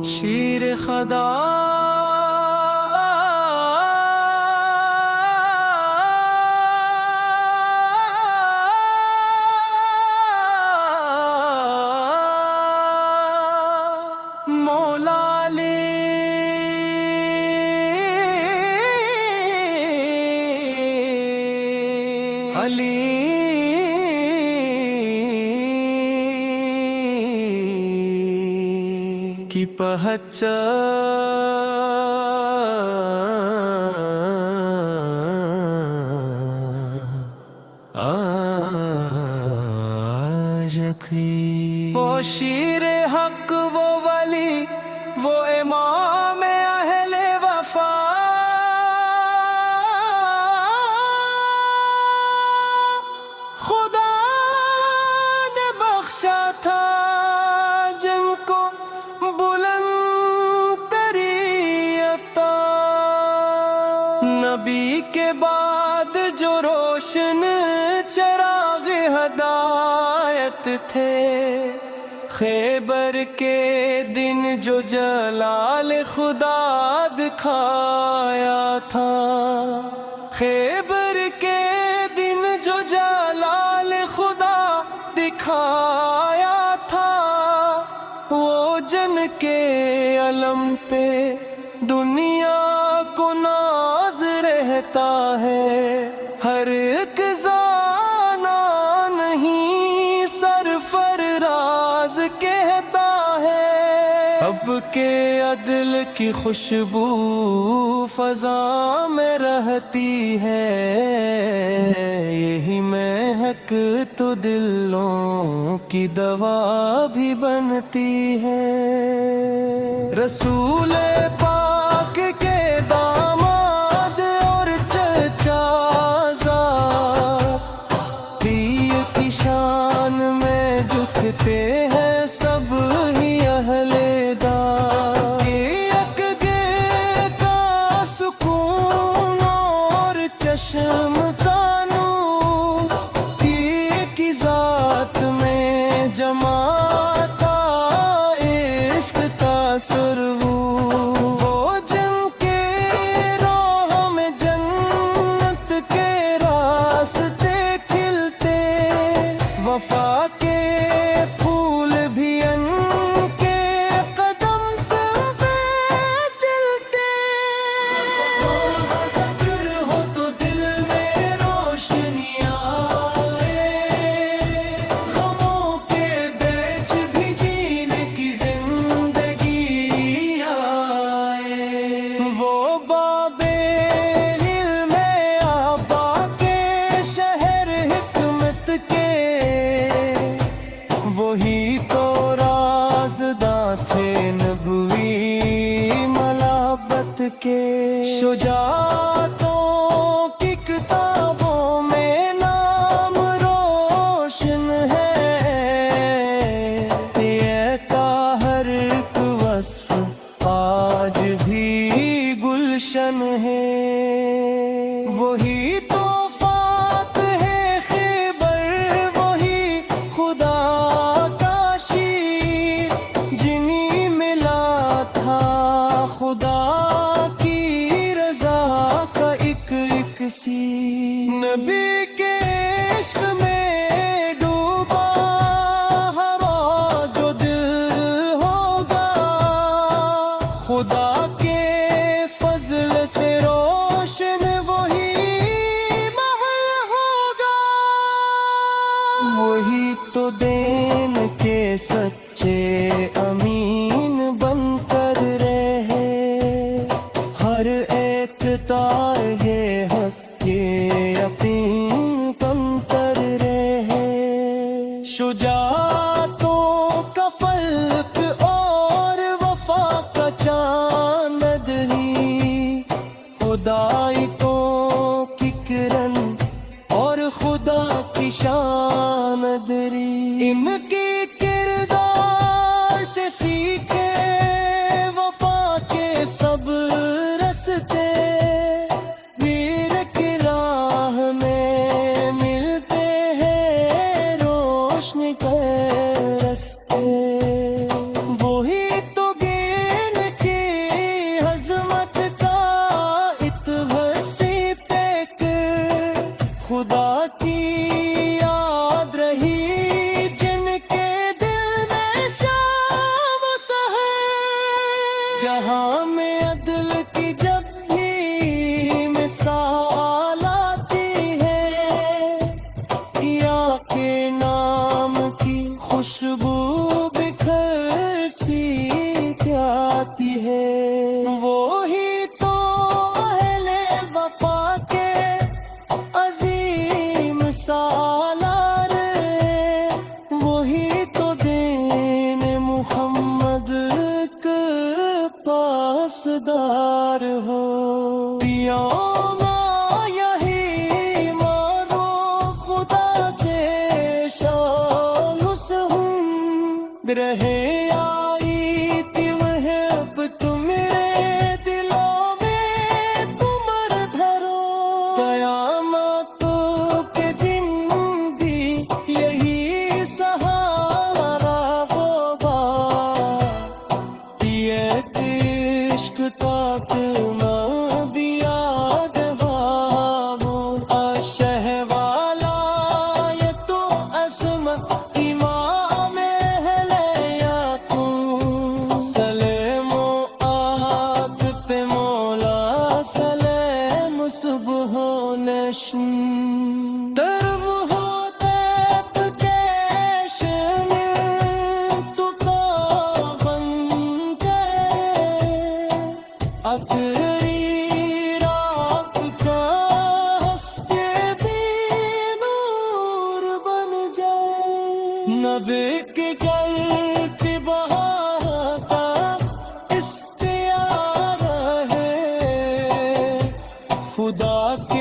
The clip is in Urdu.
شیر خدا مولا علی کی پہچان آج کی وہ شیر حق وہ ولی وہ امام اہل وفا خدا نے بخشا تھا جن کو بلند ترین عطا، نبی کے بعد جو روشن چراغ ہدایت تھے، خیبر کے دن جو جلال خدا دکھایا تھا، خیبر کے دن جو جلال خدا دکھایا تھا، وہ جن کے علم پہ دنیا کو ناز رہتا ہے، ہر ایک زانا نہیں سرفراز کہتا ہے، اب کے عدل کی خوشبو فضا میں رہتی ہے، یہی مہک تو دلوں کی دوا بھی بنتی ہے، رسول پاک کے داماد اور چچا ذاتی کی شان میں جھکتے ہیں سب ہی اہل دار، یکجے کا سکون اور چشم کا نور کی ذات میں جماتا عشق کا سرور، وہ جن کے راہ میں جنت کے راستے کھلتے، وفا کے پھول بھی ان کے قدم پہ چلتے، ذکر ہو تو دل میں روشنی آئے، غموں کے بیچ بھی جینے کی زندگی آئے، وہ باب علم آبا کے شہر حکمت کے، وہی تو رازداں تھے نبوی ملابت کے، شجاعتوں کی کتابوں میں نام روشن ہے، یہ کا ہر ایک وصف آج بھی گلشن ہے، وہی توفات ہے خیبر، وہی خدا کا شیر، جنہیں ملا تھا خدا کی رضا کا ایک سیر، نبی کے عشق میں ڈوبا ہوا جو دل ہوگا، خدا کے فضل سے روشن وہی محل ہوگا، وہی تو دین کے سچے امین بن کر رہے، ہر ایک تار یہ حق کے یقین بن کر رہے، شجاعتوں کا فلک اور وفا کا چاند ہی، خدائیتوں کی کرن اور خدا کی شان دری، ان کی کردار سے سیکھے وفا کے سب رستے، رہے آئی تھی محبت میرے دلوں میں تمہار دھرو قیامتوں کے دن بھی یہی سہارا ہوگا یہ عشق تک نہ دیا درب ہوتے پکیشن تو کا بن گئے اکری رات کا ہستے بھی نور بن جائے نبی کے گل کی بہار کا اختیار ہے خدا کے